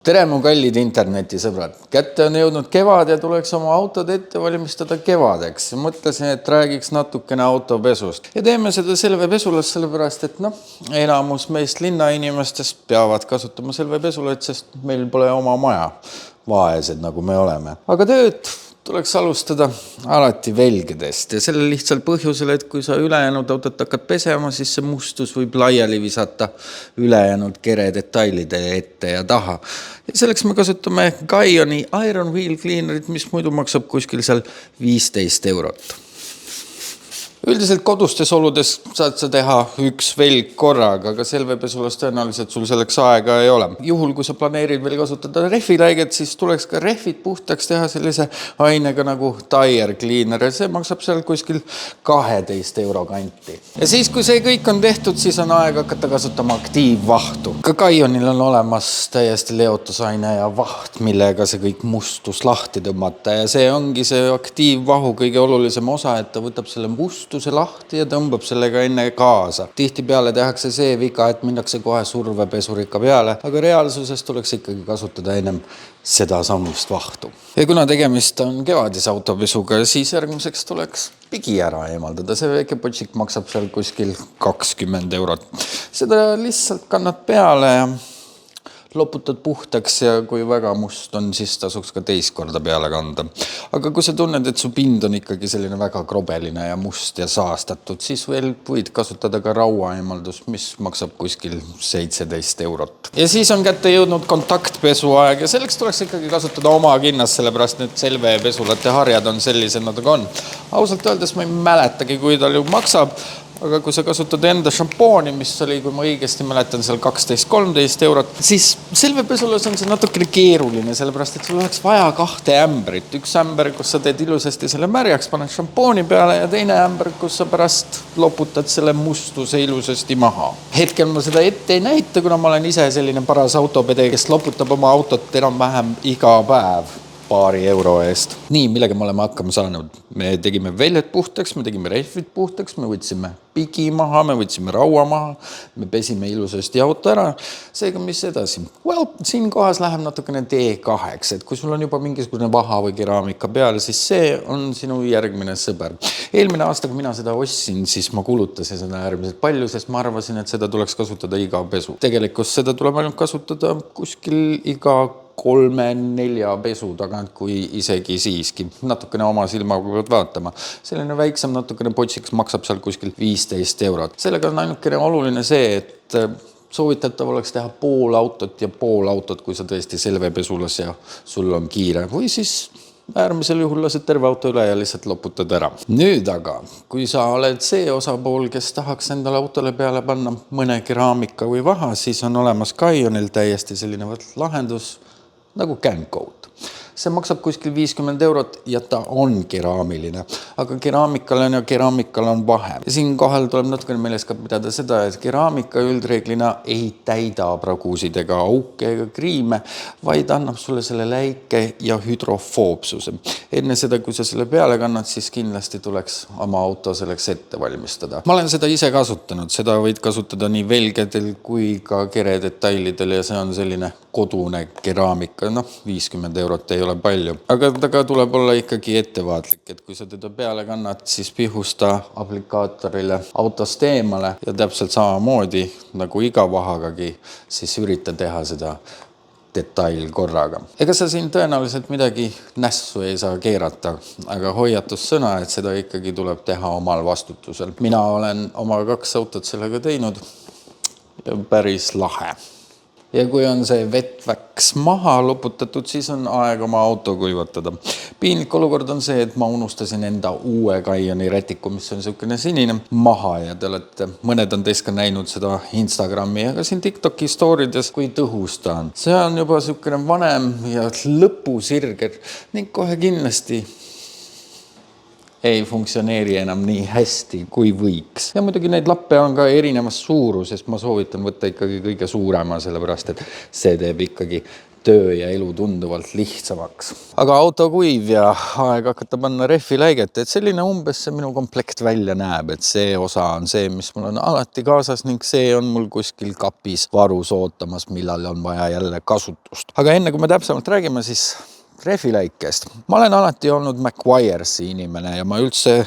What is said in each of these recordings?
Tere mu kallid internetisõbrad. Kätte on jõudnud kevad ja tuleks oma autod ette valmistada kevadeks. Mõtlesin, et räägiks natukene autopesust. Ja teeme seda Selve-pesulas sellepärast, et enamus meist linnainimestest peavad kasutama Selve-pesulat, sest meil pole oma maja. Vaesed nagu me oleme. Aga tööd tuleks alustada alati velgedest ja selle lihtsalt põhjusel, et kui sa ülejäänud autot hakkad pesema, siis see mustus võib laiali visata ülejäänud kere detailide ette ja taha. Ja selleks me kasutame Gaioni Iron Wheel Cleanerit, mis muidu maksab kuskil seal 15 €. Üldiselt kodustes oludes saad sa teha üks velg korraga, aga Selve-pesulas tõenäoliselt sul selleks aega ei ole. Juhul, kui sa planeerid veel kasutada rehviläiget, siis tuleks ka rehvid puhtaks teha sellise ainega nagu Tire Cleaner ja see maksab seal kuskil 12 € kanti. Ja siis, kui see kõik on tehtud, siis on aeg hakata kasutama aktiivvahtu. Ka Gaionil on olemas täiesti leotusaine ja vaht, millega see kõik mustus lahti tõmmata ja see ongi see aktiivvahu kõige olulisem osa, et ta võtab selle mustuse lahti ja tõmbab sellega enne kaasa. Tihtipeale tehakse see viga, et minnakse kohe survepesuriga peale, aga reaalsuses tuleks ikkagi kasutada ennem seda samust vahtu. Ja kuna tegemist on kevadise autopesuga, siis järgmiseks tuleks pigi ära eemaldada. See väike potsik maksab seal kuskil 20 €. Seda lihtsalt kannad peale ja loputad puhtaks ja kui väga must on, siis tasuks ka teist korda peale kanda. Aga kui sa tunned, et su pind on ikkagi selline väga krobeline ja must ja saastatud, siis veel võid kasutada ka rauaeemaldust, mis maksab kuskil 17 €. Ja siis on kätte jõudnud kontaktpesuaeg ja selleks tuleks ikkagi kasutada oma kinnast, sellepärast nüüd Selve-pesulate harjad on sellised, nagu on. Ausalt öeldes ma ei mäletagi, kui tal ju maksab. Aga kui sa kasutad enda šampooni, mis oli, kui ma õigesti mäletan, seal 12-13 €, siis Selve-pesulas on see natukene keeruline, sellepärast, et sul oleks vaja 2 ämbrit. Üks ämber, kus sa teed ilusasti selle märjaks, paned šampooni peale ja teine ämber, kus sa pärast loputad selle mustuse ilusasti maha. Hetkel ma seda ette ei näita, kuna ma olen ise selline paras autopede, kes loputab oma autot enam-vähem iga päev paari € eest. Nii, millega me oleme hakkama saanud. Me tegime väljad puhtaks, me tegime rehvid puhtaks, me võtsime pigi maha, me võtsime raua maha, me pesime ilusasti auto ära. Seega, mis edasi? Well, siin kohas läheb natukene D2, et kui sul on juba mingisugune vaha või keraamika peal, siis see on sinu järgmine sõber. Eelmine aasta, kui mina seda ostsin, siis ma kulutasin seda äärmiselt palju, sest ma arvasin, et seda tuleks kasutada iga pesu. Tegelikult seda tuleb ainult kasutada kuskil iga 3-4 pesu tagant, kui isegi siiski. Natukene oma silmaga pead vaatama. Selline väiksem natukene potsiks maksab seal kuskil 15 €. Sellega on ainukene oluline see, et soovitatav oleks teha pool autot ja pool autot, kui sa tõesti Selve-pesulas ja sul on kiire. Või siis äärmisel juhul lased terve auto üle ja lihtsalt loputad ära. Nüüd aga, kui sa oled see osapool, kes tahaks endale autole peale panna mõne keraamika või vaha, siis on olemas Gaionil täiesti selline lahendus nagu CanCoat. See maksab kuskil 50 € ja ta on keraamiline, aga keraamikal on vahe. Ja siin kohal tuleb natukene meeles ka pidada seda, et keraamika üldreeglina ei täida praguusid ega auke ega kriime, vaid annab sulle selle läike ja hüdrofoobsuse. Enne seda, kui sa selle peale kannad, siis kindlasti tuleks oma auto selleks ette valmistada. Ma olen seda ise kasutanud, seda võid kasutada nii velgedel kui ka keredetailidel ja see on selline kodune keraamika. 50 € ei ole palju, aga taga tuleb olla ikkagi ettevaatlik, et kui sa teda peale kannad, siis pihusta aplikaatorile autost eemale ja täpselt samamoodi nagu iga vahagagi, siis ürita teha seda detail korraga. Ega sa siin tõenäoliselt midagi nässu ei saa keerata, aga hoiatussõna, et seda ikkagi tuleb teha omal vastutusel. Mina olen oma 2 autot sellega teinud ja päris lahe. Ja kui on see vettväks maha loputatud, siis on aeg oma auto kuivatada. Piinlik olukord on see, et ma unustasin enda uue Gaioni rätiku, mis on niisugune sinine maha ja te olete, mõned on teist ka näinud seda Instagrami, aga siin TikToki stoorides, kui tõhus ta on. See on juba niisugune vanem ja lõpusirger ning kohe kindlasti ei funktsioneeri enam nii hästi, kui võiks. Ja muidugi neid lappe on ka erinevas suuruses. Ma soovitan võtta ikkagi kõige suurema, sellepärast et see teeb ikkagi töö ja elu tunduvalt lihtsamaks. Aga auto kuiv ja aeg hakata panna rehviläiget, et selline umbes see minu komplekt välja näeb, et see osa on see, mis mul on alati kaasas ning see on mul kuskil kapis varus ootamas, millal on vaja jälle kasutust. Aga enne kui me täpsemalt räägime, siis rehviläikest. Ma olen alati olnud Macquaresi inimene ja ma üldse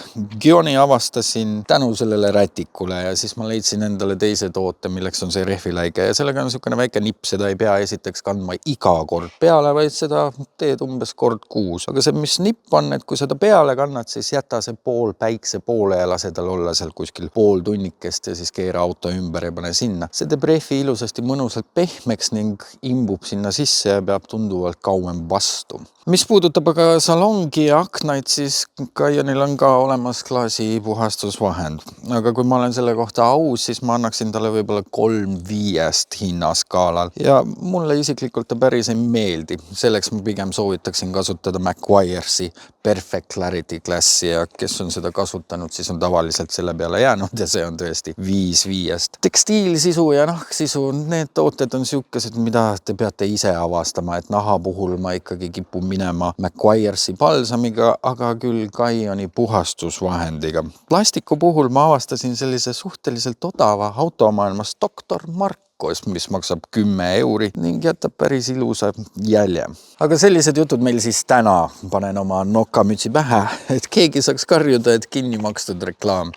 Gioni avastasin tänu sellele rätikule ja siis ma leidsin endale teise toote, milleks on see rehviläige ja sellega on niisugune väike nipp, seda ei pea esiteks kandma iga kord peale, vaid seda teed umbes kord kuus. Aga see, mis nipp on, et kui seda peale kannad, siis jäta see pool päikse poole ja lase tal olla seal kuskil pool tunnikest ja siis keera auto ümber ja pane sinna. See teeb rehvi ilusasti mõnusalt pehmeks ning imbub sinna sisse ja peab tunduvalt kauem vastu. Mis puudutab aga salongi ja aknaid, siis Kaionil on ka olemas klaasi puhastusvahend. Aga kui ma olen selle kohta aus, siis ma annaksin talle võib-olla 3/5 hinnaskaalal. Ja mulle isiklikult ta päris ei meeldi. Selleks ma pigem soovitaksin kasutada Macquaresi Perfect Clarity klassi ja kes on seda kasutanud, siis on tavaliselt selle peale jäänud ja see on tõesti 5/5. Tekstiilsisu ja nahksisu, need tooted on siukesed, mida te peate ise avastama, et naha puhul ma ikkagi kipun minema Macquaresi balsamiga, aga küll Kaioni puhastusvahendiga. Plastiku puhul ma avastasin sellise suhteliselt odava automaailmas Dr. Marcos, mis maksab 10 euri ning jätab päris ilusa jälje. Aga sellised jutud meil siis täna. Panen oma nokamütsi pähe, et keegi saaks karjuda, et kinni makstud reklaam.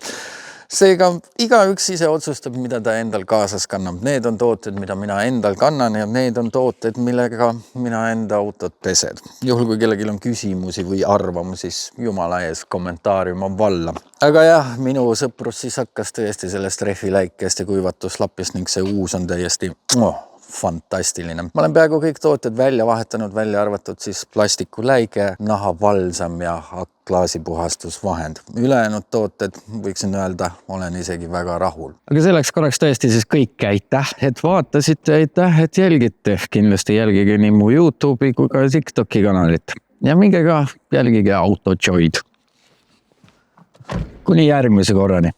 Seega igaüks ise otsustab, mida ta endal kaasas kannab. Need on tooted, mida mina endal kannan ja need on tooted, millega mina enda autot pesed. Juhul kui kellelgi on küsimusi või arvamusi, siis jumala ees kommentaarium on valla. Aga jah, minu sõprus siis hakkas tõesti sellest rehviläikest ja kuivatuslapist ning see uus on täiesti fantastiline. Ma olen peaaegu kõik tooted välja vahetanud, välja arvatud siis plastikuläige, nahavalsam ja klaasipuhastusvahend. Ülejäänud tooted, võiksin öelda, olen isegi väga rahul. Aga selleks korraks tõesti siis kõik aitäh, et vaatasite, aitäh, et jälgite. Kindlasti jälgige nii mu YouTube'i kui ka TikToki kanalit. Ja minge ka jälgige Autojoyd. Kuni järgmise korrani.